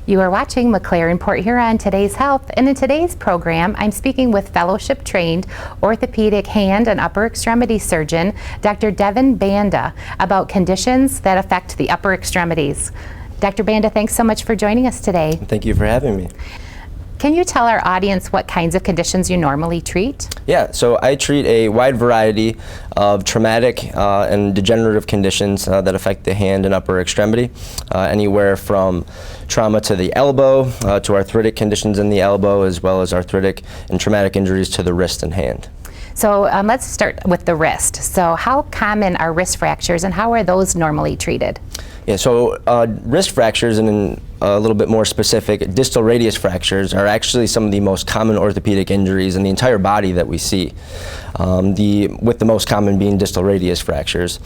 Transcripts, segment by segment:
You are watching McLaren Port Huron Today's Health, and in today's program, I'm speaking with fellowship-trained orthopedic hand and upper extremity surgeon, Dr. Devon Banda, about conditions that affect the upper extremities. Dr. Banda, thanks so much for joining us today. Thank you for having me. Can you tell our audience what kinds of conditions you normally treat? Yeah, so I treat a wide variety of traumatic and degenerative conditions that affect the hand and upper extremity, anywhere from trauma to the elbow, to arthritic conditions in the elbow, as well as arthritic and traumatic injuries to the wrist and hand. So let's start with the wrist. So how common are wrist fractures and how are those normally treated? Yeah, so wrist fractures, and a little bit more specific, distal radius fractures are actually some of the most common orthopedic injuries in the entire body that we see, with the most common being distal radius fractures.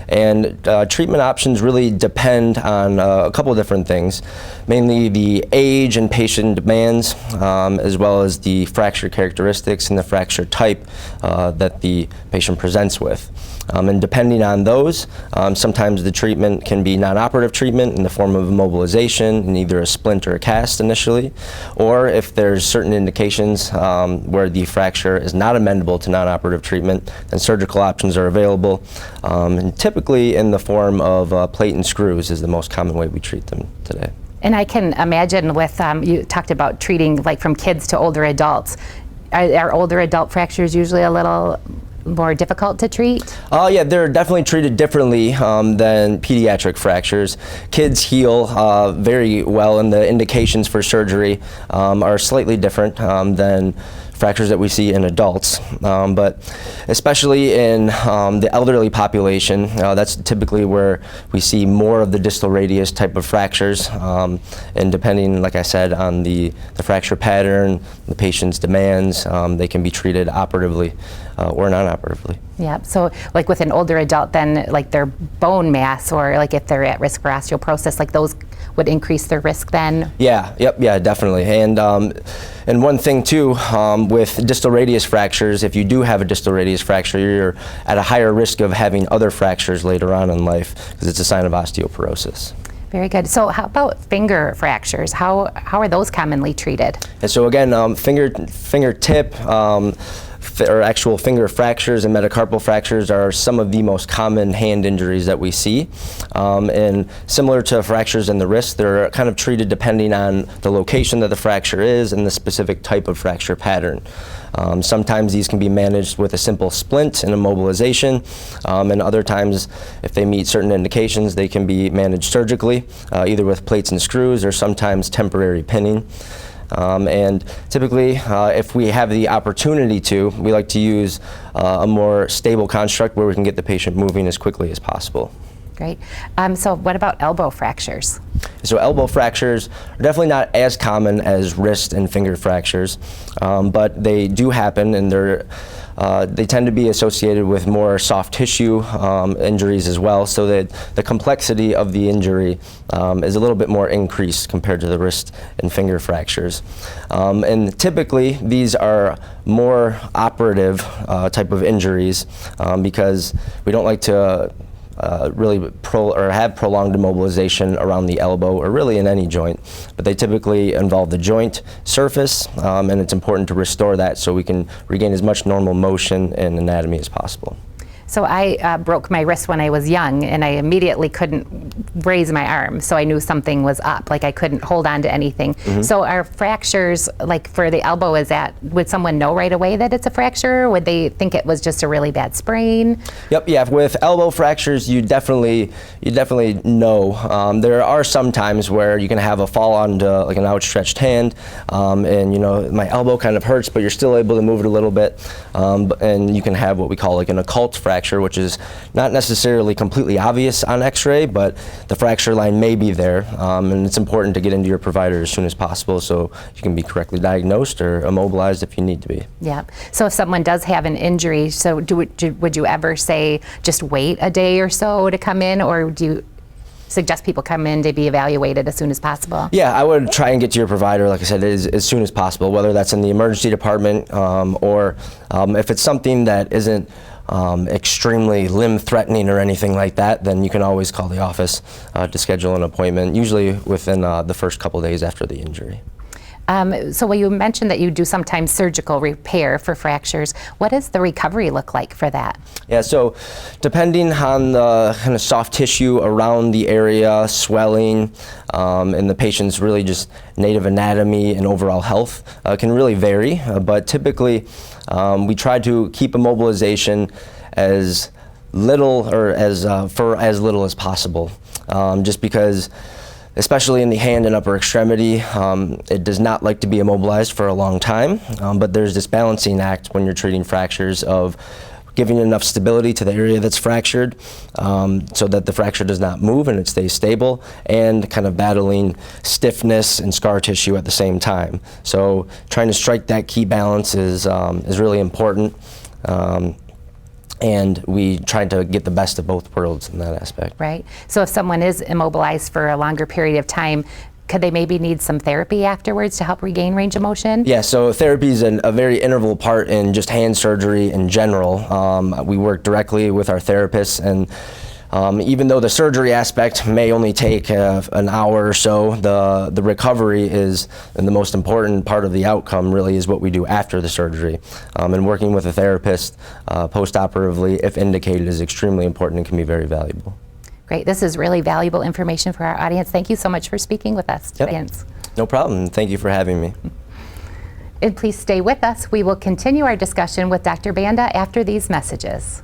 And treatment options really depend on a couple of different things, mainly the age and patient demands, as well as the fracture characteristics and the fracture type that the patient presents with. And depending on those, sometimes the treatment can be non-operative treatment in the form of immobilization in either a splint or a cast initially, or if there's certain indications where the fracture is not amendable to non-operative treatment, then surgical options are available, and typically in the form of plate and screws is the most common way we treat them today. And I can imagine with, you talked about treating like from kids to older adults. Are older adult fractures usually a little more difficult to treat? Yeah, they're definitely treated differently than pediatric fractures. Kids heal very well, and the indications for surgery are slightly different than fractures that we see in adults, but especially in the elderly population, that's typically where we see more of the distal radius type of fractures, and depending, like I said, on the fracture pattern, the patient's demands, they can be treated operatively or non-operatively. Yeah, so like with an older adult, then like their bone mass, or like if they're at risk for osteoporosis, like those would increase their risk then? Yeah, yeah, definitely. And one thing too, with distal radius fractures, if you do have a distal radius fracture, you're at a higher risk of having other fractures later on in life because it's a sign of osteoporosis. Very good. So how about finger fractures? How are those commonly treated? And so again, fingertip, or actual finger fractures and metacarpal fractures are some of the most common hand injuries that we see. And similar to fractures in the wrist, they're kind of treated depending on the location that the fracture is and the specific type of fracture pattern. Sometimes these can be managed with a simple splint and immobilization, and other times, if they meet certain indications, they can be managed surgically, either with plates and screws or sometimes temporary pinning. And typically, if we have the opportunity to, we like to use a more stable construct where we can get the patient moving as quickly as possible. Great. So what about elbow fractures? So elbow fractures are definitely not as common as wrist and finger fractures, but they do happen, and they tend to be associated with more soft tissue injuries as well, so that the complexity of the injury is a little bit more increased compared to the wrist and finger fractures. And typically these are more operative type of injuries because we don't like to really have prolonged immobilization around the elbow or really in any joint, but they typically involve the joint surface, and it's important to restore that so we can regain as much normal motion and anatomy as possible. So I broke my wrist when I was young, and I immediately couldn't raise my arm, so I knew something was up, like I couldn't hold on to anything. Mm-hmm. So are fractures, like for the elbow, would someone know right away that it's a fracture? Would they think it was just a really bad sprain? Yep, yeah, with elbow fractures, you definitely know. There are some times where you can have a fall onto like an outstretched hand, and you know, my elbow kind of hurts, but you're still able to move it a little bit, and you can have what we call like an occult fracture, which is not necessarily completely obvious on x-ray, but the fracture line may be there, and it's important to get into your provider as soon as possible so you can be correctly diagnosed or immobilized if you need to be. Yeah. So if someone does have an injury, so would you ever say just wait a day or so to come in, or do you suggest people come in to be evaluated as soon as possible? Yeah, I would try and get to your provider, like I said, as soon as possible, whether that's in the emergency department or if it's something that isn't extremely limb-threatening or anything like that, then you can always call the office to schedule an appointment, usually within the first couple days after the injury. So you mentioned that you do sometimes surgical repair for fractures. What does the recovery look like for that? Yeah, so depending on the kind of soft tissue around the area, swelling, and the patient's really just native anatomy and overall health can really vary, but typically we try to keep immobilization as little or for as little as possible, just because especially in the hand and upper extremity, it does not like to be immobilized for a long time, but there's this balancing act when you're treating fractures of giving enough stability to the area that's fractured so that the fracture does not move and it stays stable, and kind of battling stiffness and scar tissue at the same time. So trying to strike that key balance is really important. And we try to get the best of both worlds in that aspect. Right. So if someone is immobilized for a longer period of time, could they maybe need some therapy afterwards to help regain range of motion? Yeah, so therapy is a very integral part in just hand surgery in general. We work directly with our therapists, and even though the surgery aspect may only take an hour or so, the recovery is, and the most important part of the outcome really is what we do after the surgery. And working with a therapist post-operatively, if indicated, is extremely important and can be very valuable. Great. This is really valuable information for our audience. Thank you so much for speaking with us today. Yep. No problem. Thank you for having me. And please stay with us. We will continue our discussion with Dr. Banda after these messages.